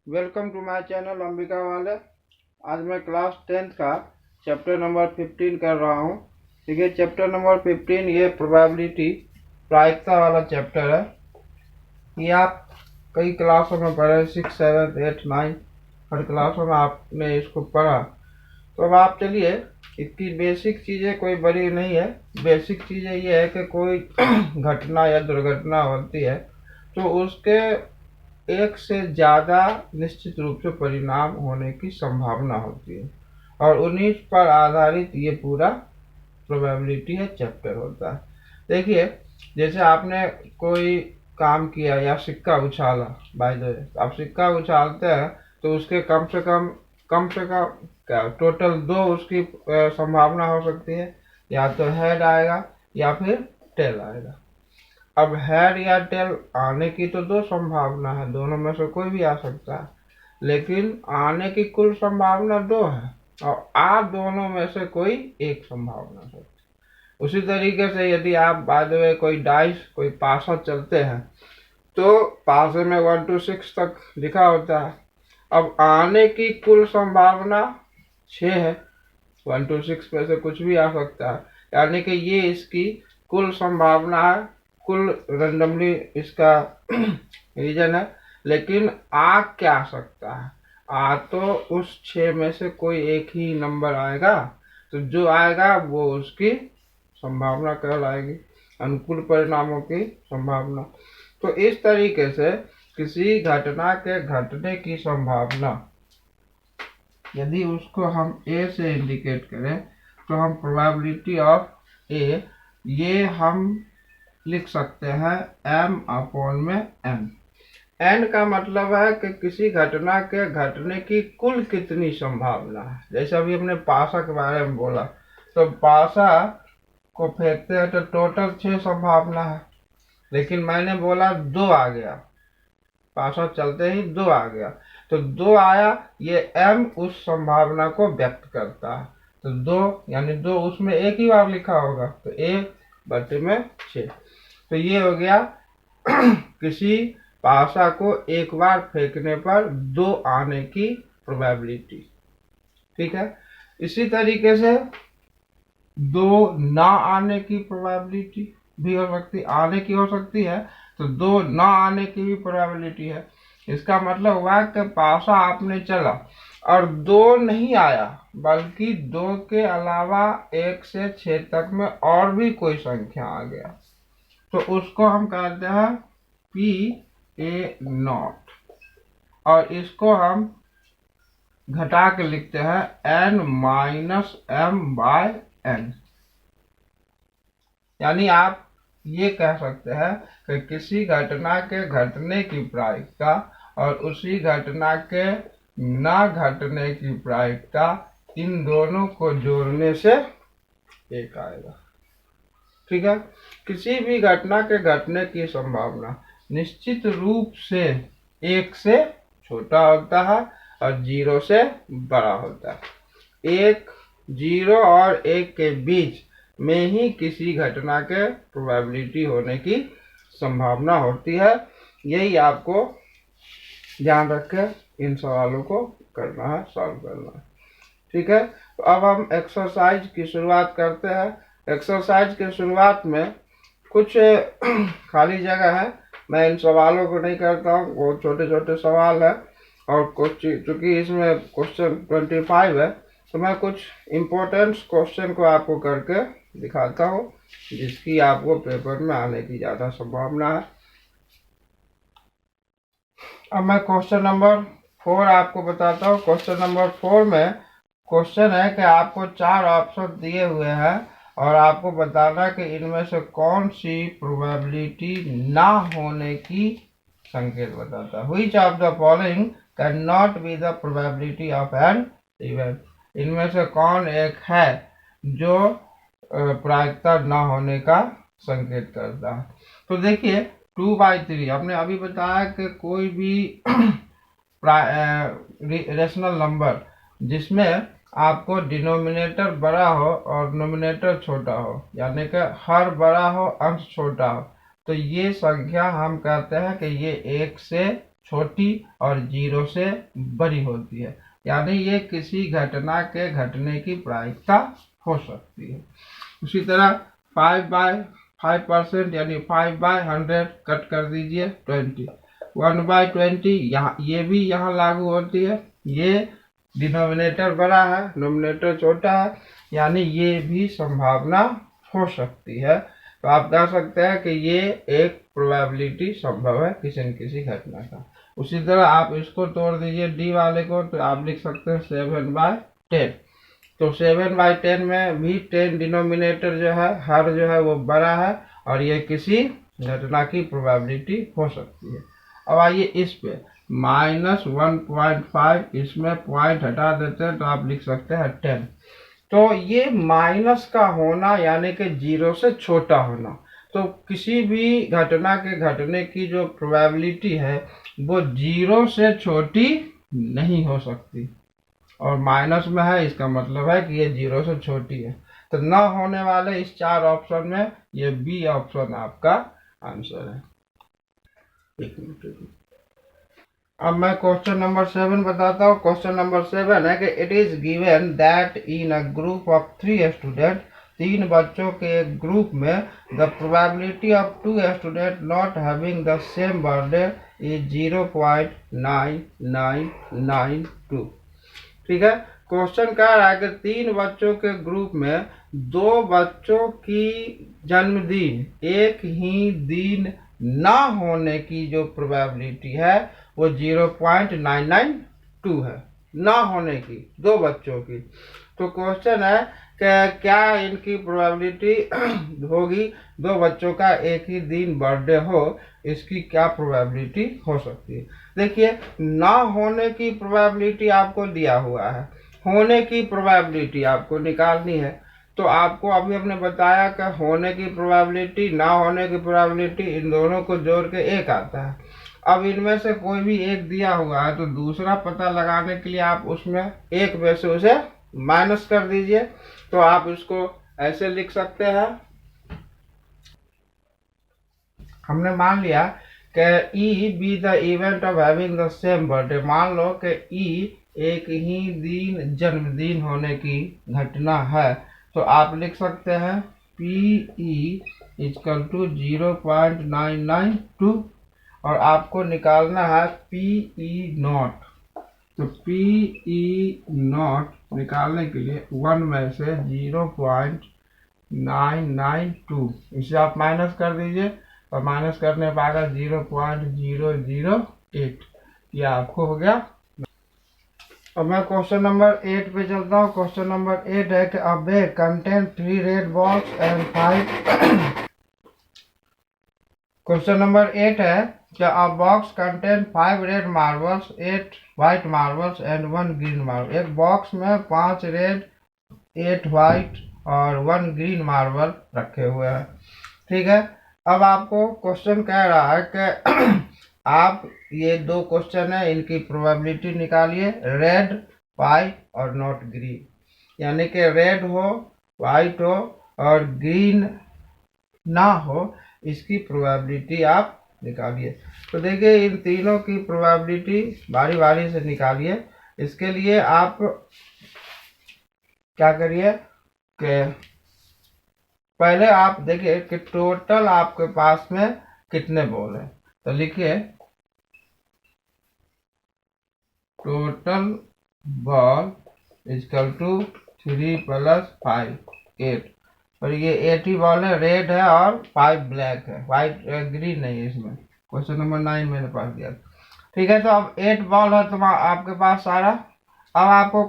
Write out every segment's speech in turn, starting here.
Welcome to my channel Ambika वाले। आज मैं क्लास 10th का चैप्टर नंबर 15 कर रहा हूँ। देखिए चैप्टर नंबर 15 ये प्रोबेबिलिटी प्रायिकता वाला चैप्टर है। ये आप कई क्लासों में पढ़े, 6, 7, 8, 9 हर क्लासों में आपने इसको पढ़ा। तो अब आप चलिए, इसकी बेसिक चीज़ें कोई बड़ी नहीं है। बेसिक चीज़ें ये है कि कोई घटना या दुर्घटना होती है तो उसके एक से ज़्यादा निश्चित रूप से परिणाम होने की संभावना होती है और उन्हीं पर आधारित ये पूरा प्रोबेबिलिटी है चैप्टर होता है। देखिए, जैसे आपने कोई काम किया या सिक्का उछाला, बाय द वे आप सिक्का उछालते हैं तो उसके कम से कम क्या टोटल दो उसकी संभावना हो सकती है। या तो हेड आएगा या फिर टेल आएगा। अब हेड या टेल आने की तो दो संभावना है, दोनों में से कोई भी आ सकता है, लेकिन आने की कुल संभावना दो है और आ दोनों में से कोई एक संभावना है। उसी तरीके से यदि आप बाय द वे कोई पासा चलते हैं तो पासे में 1 to 6 तक लिखा होता है। अब आने की कुल संभावना 6 है, 1 to 6 में से कुछ भी आ सकता है, यानी कि ये इसकी कुल संभावना है, कुल रेंडमली इसका रीजन है। लेकिन आ क्या आ सकता है? आ तो उस 6 में से कोई एक ही नंबर आएगा, तो जो आएगा वो उसकी संभावना कहलाएगी, अनुकूल परिणामों की संभावना। तो इस तरीके से किसी घटना के घटने की संभावना यदि उसको हम ए से इंडिकेट करें तो हम प्रोबेबिलिटी ऑफ ए ये हम लिख सकते हैं m/n। n का मतलब है कि किसी घटना के घटने की कुल कितनी संभावना है। जैसे अभी हमने पासा के बारे में बोला, तो पासा को फेंकते हैं तो टोटल 6 संभावना है, लेकिन मैंने बोला 2 आ गया, पासा चलते ही 2 आ गया, तो 2 आया, ये m उस संभावना को व्यक्त करता है। तो 2 यानी 2 उसमें एक ही बार लिखा होगा, तो 1/6। तो ये हो गया किसी पासा को एक बार फेंकने पर 2 आने की प्रोबेबिलिटी। ठीक है, इसी तरीके से 2 ना आने की प्रोबेबिलिटी भी हो सकती, आने की हो सकती है, तो 2 ना आने की भी प्रोबेबिलिटी है। इसका मतलब हुआ कि पासा आपने चला और 2 नहीं आया, बल्कि 2 के अलावा 1 से 6 तक में और भी कोई संख्या आ गया, तो उसको हम कहते हैं PA0 और इसको हम घटा के लिखते हैं n-m/n। यानी आप ये कह सकते हैं कि किसी घटना के घटने की प्रायिकता और उसी घटना के ना घटने की प्रायिकता, इन दोनों को जोड़ने से एक आएगा। ठीक है, किसी भी घटना के घटने की संभावना निश्चित रूप से 1 से छोटा होता है और 0 से बड़ा होता है। 1, 0 और 1 के बीच में ही किसी घटना के प्रोबेबिलिटी होने की संभावना होती है। यही आपको ध्यान रख के इन सवालों को करना है, सॉल्व करना है। ठीक है, तो अब हम एक्सरसाइज की शुरुआत करते हैं। एक्सरसाइज के शुरुआत में कुछ खाली जगह है, मैं इन सवालों को नहीं करता हूँ, वो छोटे छोटे सवाल है और कुछ चूंकि इसमें क्वेश्चन 25 है, तो मैं कुछ इम्पोर्टेंट क्वेश्चन को आपको करके दिखाता हूँ जिसकी आपको पेपर में आने की ज़्यादा संभावना है। अब मैं क्वेश्चन नंबर 4 आपको बताता हूँ। क्वेश्चन नंबर 4 में क्वेश्चन है कि आपको 4 ऑप्शन दिए हुए हैं और आपको बताना कि इनमें से कौन सी प्रोबेबिलिटी ना होने की संकेत बताता है। Which of the following can not be the probability of an event. इनमें से कौन एक है जो प्रायिकता ना होने का संकेत करता है। तो देखिए 2/3 हमने अभी बताया कि कोई भी रेशनल नंबर जिसमें आपको डिनोमिनेटर बड़ा हो और नोमिनेटर छोटा हो, यानी कि हर बड़ा हो अंश छोटा हो, तो ये संख्या हम कहते हैं कि ये 1 से छोटी और 0 से बड़ी होती है, यानी ये किसी घटना के घटने की प्रायिकता हो सकती है। उसी तरह 5/5% यानी 5/100 कट कर दीजिए 20। 1/20 यहाँ, ये भी यहाँ लागू होती है। ये डिनोमिनेटर बड़ा है, नोमिनेटर छोटा है, यानी ये भी संभावना हो सकती है। तो आप कह सकते हैं कि ये एक प्रोबेबिलिटी संभव है किसी न किसी घटना का। उसी तरह आप इसको तोड़ दीजिए डी वाले को, तो आप लिख सकते हैं 7/10। तो 7/10 में भी 10 डिनोमिनेटर जो है, हर जो है वो बड़ा है, और ये किसी घटना की प्रोबेबिलिटी हो सकती है। अब आइए इस पे -1.5, इसमें पॉइंट हटा देते हैं तो आप लिख सकते हैं 10। तो ये माइनस का होना यानी कि 0 से छोटा होना, तो किसी भी घटना के घटने की जो प्रोबेबिलिटी है वो 0 से छोटी नहीं हो सकती, और माइनस में है, इसका मतलब है कि ये 0 से छोटी है। तो न होने वाले इस 4 ऑप्शन में ये बी ऑप्शन आपका आंसर है। एक मिनट, अब मैं क्वेश्चन नंबर 7 बताता हूँ। क्वेश्चन नंबर 7 है कि it is given that in a group of 3 student, 3 बच्चों के एक ग्रुप में the probability of 2 student not having the same birthday is 0.9992। ठीक है, क्वेश्चन कह रहा है कि 3 बच्चों के ग्रुप में 2 बच्चों की जन्मदिन एक ही दिन ना होने की जो प्रोबेबिलिटी है वो 0.992 है, ना होने की 2 बच्चों की। तो क्वेश्चन है कि क्या इनकी प्रोबेबिलिटी होगी, 2 बच्चों का एक ही दिन बर्थडे हो, इसकी क्या प्रोबेबिलिटी हो सकती है। देखिए, ना होने की प्रोबेबिलिटी आपको दिया हुआ है, होने की प्रोबेबिलिटी आपको निकालनी है। तो आपको अभी हमने बताया कि होने की प्रोबेबिलिटी, ना होने की प्रोबेबिलिटी, इन दोनों को जोड़ के 1 आता है। अब इनमें से कोई भी एक दिया हुआ है, तो दूसरा पता लगाने के लिए आप उसमें एक में से उसे माइनस कर दीजिए। तो आप इसको ऐसे लिख सकते हैं, हमने मान लिया कि E be the event of having the same birthday. मान लो कि ई एक ही दिन जन्मदिन होने की घटना है, तो आप लिख सकते हैं पी ई इक्वल टू 0.992, और आपको निकालना है पी ई नॉट। तो पी ई नॉट निकालने के लिए 1 में से 0.992 इसे आप माइनस कर दीजिए, और माइनस करने पर आएगा 0.008। ये आपको हो गया। अब मैं क्वेश्चन नंबर 8 पे चलता हूँ। क्वेश्चन नंबर 8 है कि अ bag contain 3 red box and 5 question number 8 है कि अ box contain 5 red marbles, 8 white marbles and 1 green marble. एक बॉक्स में 5 रेड, 8 व्हाइट और 1 ग्रीन मार्बल रखे हुए हैं। ठीक है, अब आपको क्वेश्चन कह रहा है कि आप ये 2 क्वेश्चन है, इनकी प्रोबेबिलिटी निकालिए, रेड, व्हाइट और नॉट ग्रीन। यानी कि रेड हो, व्हाइट हो और ग्रीन ना हो, इसकी प्रोबेबिलिटी आप निकालिए। तो देखिए, इन तीनों की प्रोबेबिलिटी बारी बारी से निकालिए। इसके लिए आप क्या करिए कि पहले आप देखिए कि टोटल आपके पास में कितने बॉल है। तो लिखिए टोटल बॉल इक्वल टू 3 + 5 8, और ये 8 ही बॉल है, रेड है और 5 ब्लैक है, व्हाइट ग्रीन नहीं है इसमें। क्वेश्चन नंबर 9 मैंने पास दिया। ठीक है, तो अब 8 बॉल है तो आपके पास सारा। अब आपको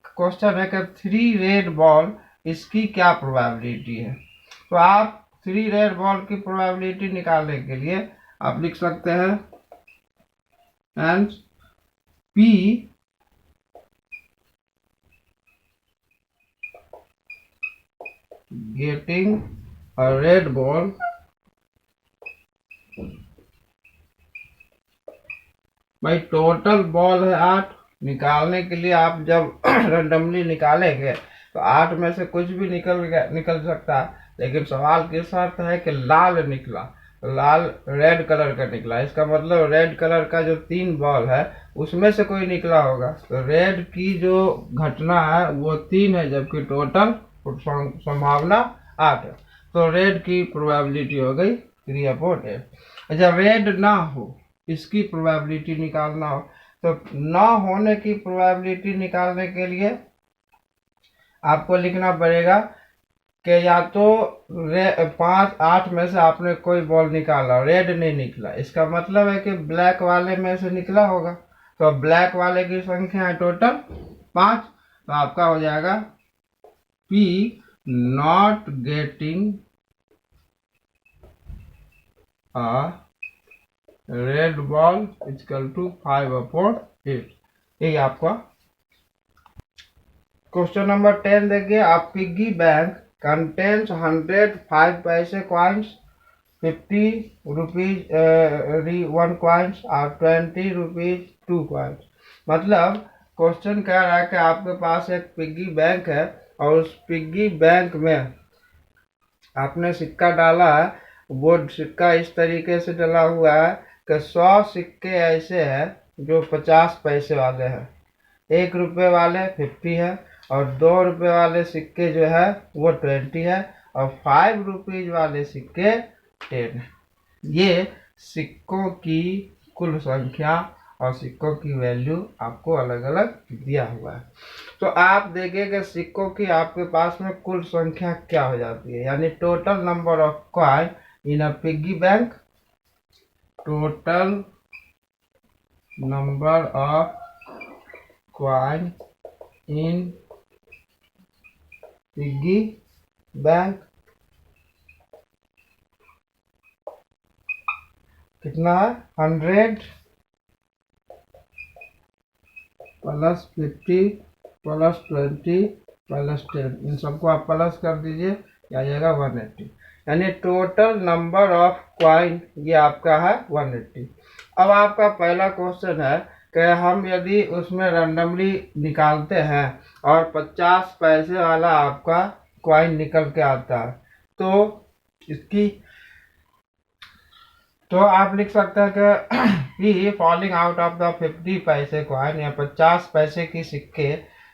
क्वेश्चन है कि 3 रेड बॉल, इसकी क्या प्रोबेबिलिटी है। तो आप 3 रेड बॉल की प्रोबेबिलिटी निकालने के लिए आप लिख सकते हैं and P getting a red ball भाई टोटल बॉल है 8। निकालने के लिए आप जब रैंडमली निकालेंगे तो 8 में से कुछ भी निकल सकता है, लेकिन सवाल की शर्त है कि लाल निकला। लाल रेड कलर का निकला, इसका मतलब रेड कलर का जो 3 बॉल है उसमें से कोई निकला होगा। तो रेड की जो घटना है वो 3 है, जबकि टोटल संभावना 8 है। तो रेड की प्रोबेबिलिटी हो गई 3/8। अच्छा, रेड ना हो इसकी प्रोबेबिलिटी निकालना हो, तो ना होने की प्रोबेबिलिटी निकालने के लिए आपको लिखना पड़ेगा कि या तो 5 8 में से आपने कोई बॉल निकाला, रेड नहीं निकला, इसका मतलब है कि ब्लैक वाले में से निकला होगा। तो ब्लैक वाले की संख्या है टोटल 5। तो आपका हो जाएगा P not getting a red ball equal to 5/8। यही आपका क्वेश्चन नंबर 10 देखिए। अ पिग्गी बैंक कंटेन्स 100 5 पैसे कॉइन्स, 50 रुपीज 1 कॉइन्स और 20 रुपीज 2 कॉइन्स। मतलब क्वेश्चन कह रहा है कि आपके पास एक पिग्गी बैंक है और उस पिग्गी बैंक में आपने सिक्का डाला है। वो सिक्का इस तरीके से डला हुआ है कि 100 सिक्के ऐसे हैं जो 50 पैसे वाले हैं, 1 रुपये वाले 50 है, और 2 रुपये वाले सिक्के जो है वो 20 है, और 5 रुपीज वाले सिक्के 10 है। ये सिक्कों की कुल संख्या और सिक्कों की वैल्यू आपको अलग अलग दिया हुआ है। तो आप देखेंगे सिक्कों की आपके पास में कुल संख्या क्या हो जाती है, यानी total number of coin in a piggy bank, total number of coin in piggy bank कितना है, 100 प्लस 50 प्लस 20 प्लस 10, इन सबको आप प्लस कर दीजिए, आ जाएगा 180। यानी टोटल नंबर ऑफ कॉइन ये आपका है 180। अब आपका पहला क्वेश्चन है कि हम यदि उसमें रैंडमली निकालते हैं और 50 पैसे वाला आपका कॉइन निकल के आता है, तो इसकी तो आप लिख सकते हैं कि फॉलिंग आउट ऑफ द 50 पैसे कॉइन या 50 पैसे की सिक्के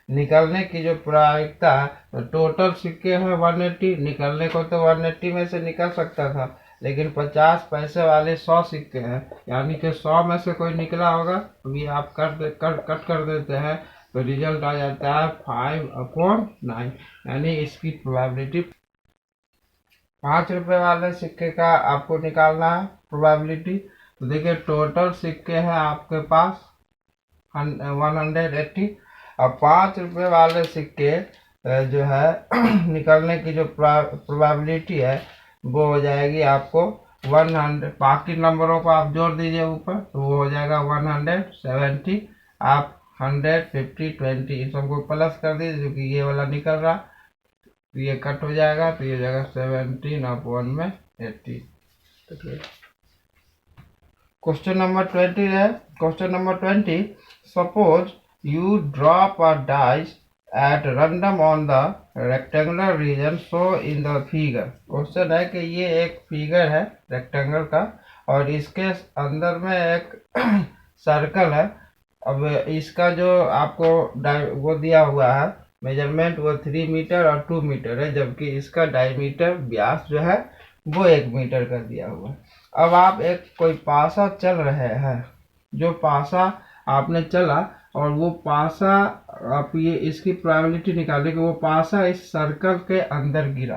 निकलने की जो प्रायिकता है, तो टोटल सिक्के हैं 180, निकलने को तो 180 में से निकल सकता था, लेकिन 50 पैसे वाले 100 सिक्के हैं, यानी कि 100 में से कोई निकला होगा। अभी आप कट कर देते हैं तो रिजल्ट आ जाता है 5/9, यानी इसकी प्रोबेबिलिटी 5 रुपये वाले सिक्के का आपको निकालना है प्रोबेबिलिटी। तो देखिए टोटल सिक्के हैं आपके पास 180, और 5 रुपये वाले सिक्के जो है निकलने की जो प्रोबेबिलिटी है वो हो जाएगी आपको 100। बाकी नंबरों को आप जोड़ दीजिए ऊपर, तो वो हो जाएगा 170। आप 100 50 20 इन सबको प्लस कर दीजिए, क्योंकि ये वाला निकल रहा, तो ये कट हो जाएगा, तो ये जाएगा 17/1 में 80। क्वेश्चन नंबर 20 है। Question number 20, suppose you drop a dice at random on the rectangular reason show in the figure. Question है कि ये एक फिगर है रेक्टेंगल का, और इसके अंदर में एक सर्कल है। अब इसका जो आपको वो दिया हुआ है मेजरमेंट, वो 3 मीटर और 2 मीटर है, जबकि इसका डायमीटर व्यास जो है वो 1 मीटर का दिया हुआ है। अब आप एक कोई पासा चल रहे हैं, जो पासा आपने चला और वो पासा आप ये इसकी प्रोबेबिलिटी निकालिए कि वो पासा इस सर्कल के अंदर गिरा,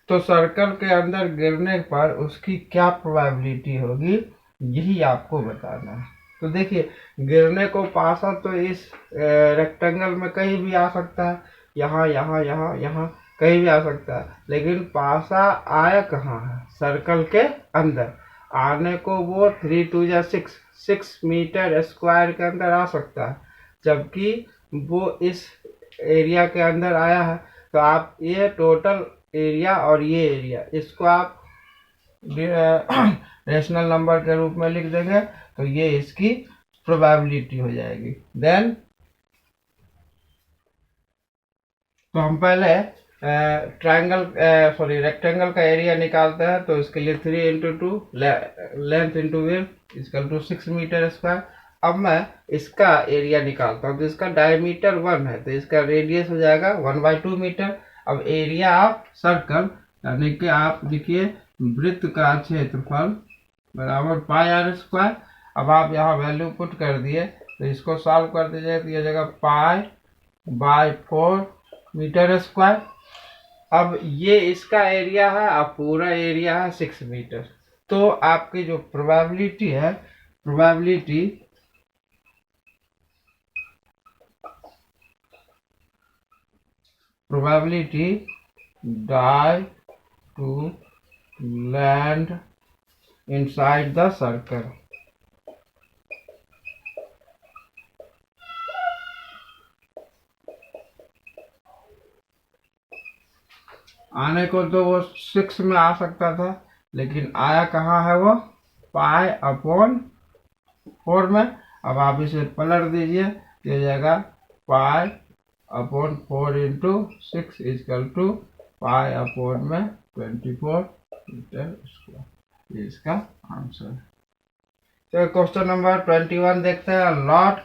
तो सर्कल के अंदर गिरने पर उसकी क्या प्रोबेबिलिटी होगी, यही आपको बताना है। तो देखिए गिरने को पासा तो इस रेक्टेंगल में कहीं भी आ सकता है, यहाँ यहाँ यहाँ यहाँ कहीं भी आ सकता है, लेकिन पासा आया कहाँ है, सर्कल के अंदर। आने को वो 3 2 जा 6 मीटर स्क्वायर के अंदर आ सकता है, जबकि वो इस एरिया के अंदर आया है। तो आप ये टोटल एरिया और ये एरिया, इसको आप रेशनल नंबर के रूप में लिख देंगे, तो ये इसकी प्रोबेबिलिटी हो जाएगी। देन तो हम पहले रेक्टेंगल का एरिया निकालते हैं तो इसके लिए 3 × 2 length into width equal to 6 metre square. अब मैं इसका एरिया निकालता हूँ, तो इसका डायमीटर 1 है तो इसका रेडियस हो जाएगा 1/2 मीटर। अब एरिया ऑफ सर्कल यानी कि आप देखिए वृत्त का क्षेत्रफल बराबर πr²। अब आप यहाँ वैल्यू पुट कर दिए तो इसको सॉल्व कर दीजिए तो ये जगह π/4 मीटर स्क्वायर। अब ये इसका एरिया है, अब पूरा एरिया है 6 मीटर। तो आपकी जो प्रोबेबिलिटी है, probability die to land inside the circle, आने को तो वो 6 में आ सकता था लेकिन आया कहाँ है वो π/4 में। अब आप इसे पलट दीजिए, ये जाएगा π/4 into 6 equal to π/24 metre square. ये इसका आंसर है। तो क्वेश्चन नंबर 21 देखते हैं। Lot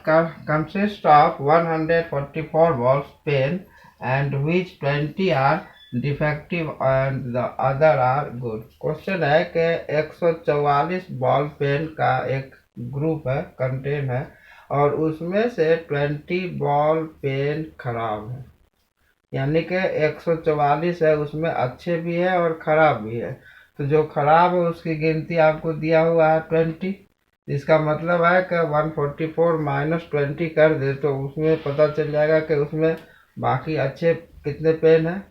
consist of 144 balls pen and which 20 are defective and the other are good. Question है कि 144 बॉल पेन का एक ग्रुप है, कंटेन है, और उसमें से 20 बॉल पेन खराब है। यानी कि 144 है, उसमें अच्छे भी है और खराब भी है। तो जो खराब है उसकी गिनती आपको दिया हुआ है 20। इसका मतलब है कि 144 - 20 कर दे तो उसमें पता चल जाएगा कि उसमें बाकी अच्छे कितने पेन हैं।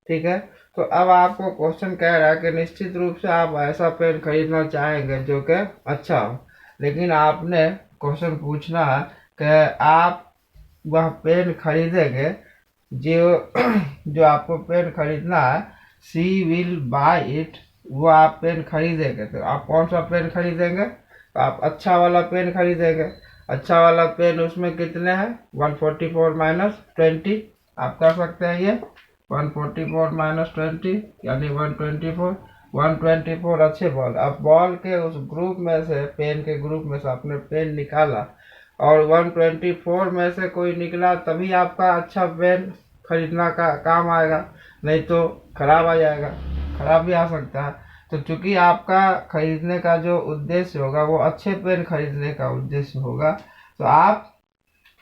ठीक है, तो अब आपको क्वेश्चन कह रहा है कि निश्चित रूप से आप ऐसा पेन खरीदना चाहेंगे जो कि अच्छा हो, लेकिन आपने क्वेश्चन पूछना है कि आप वह पेन खरीदेंगे जो जो आपको पेन खरीदना है, सी विल बाय इट, वो आप पेन खरीदेंगे। तो आप कौन सा पेन खरीदेंगे? तो आप अच्छा वाला पेन खरीदेंगे। अच्छा वाला पेन उसमें कितने हैं? 144 - 20। आप कर सकते हैं ये 144 - 20 यानी 124। 124 अच्छे बॉल। अब बॉल के उस ग्रुप में से, पेन के ग्रुप में से आपने पेन निकाला और 124 में से कोई निकला, तभी आपका अच्छा पेन खरीदना का काम आएगा, नहीं तो खराब आ जाएगा, खराब भी आ सकता है। तो चूंकि आपका खरीदने का जो उद्देश्य होगा वो अच्छे पेन खरीदने का उद्देश्य होगा, तो आप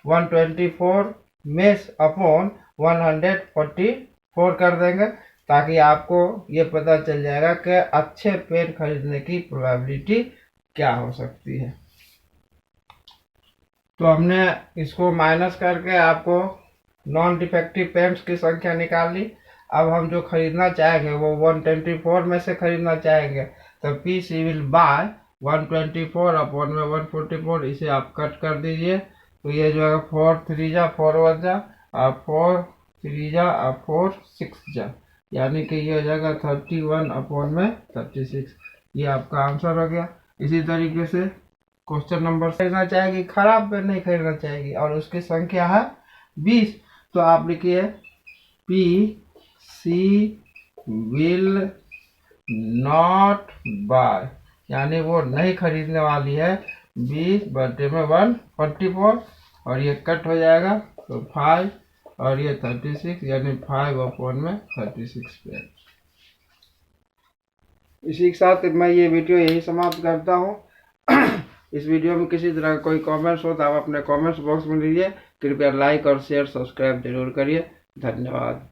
124 में अपॉन 144 कर देंगे, ताकि आपको ये पता चल जाएगा कि अच्छे पेन खरीदने की प्रोबेबिलिटी क्या हो सकती है। तो हमने इसको माइनस करके आपको नॉन डिफेक्टिव पेन्स की संख्या निकाल ली। अब हम जो खरीदना चाहेंगे वो 124 में से खरीदना चाहेंगे, तो P C will buy 124 upon में 144, इसे आप कट कर दीजिए। तो ये जो है 4 3 जा 4 1 जा 4 3 जा 4 6 जा, यानी कि ये हो जाएगा 31 अपॉन में 36। ये आपका आंसर हो गया। इसी तरीके से क्वेश्चन नंबर खरीदना चाहेगी, खराब पेन नहीं खरीदना चाहेगी और उसकी संख्या है 20, तो आप लिखिए P C will not buy, यानी वो नहीं खरीदने वाली है 20/144, और ये कट हो जाएगा तो 5 और ये 36, यानी 5 अपॉन में 36 पेन। इसी के साथ मैं ये वीडियो यही समाप्त करता हूँ। इस वीडियो में किसी तरह का कोई कमेंट्स हो तो आप अपने कमेंट्स बॉक्स में लीजिए। कृपया लाइक और शेयर सब्सक्राइब जरूर करिए। धन्यवाद।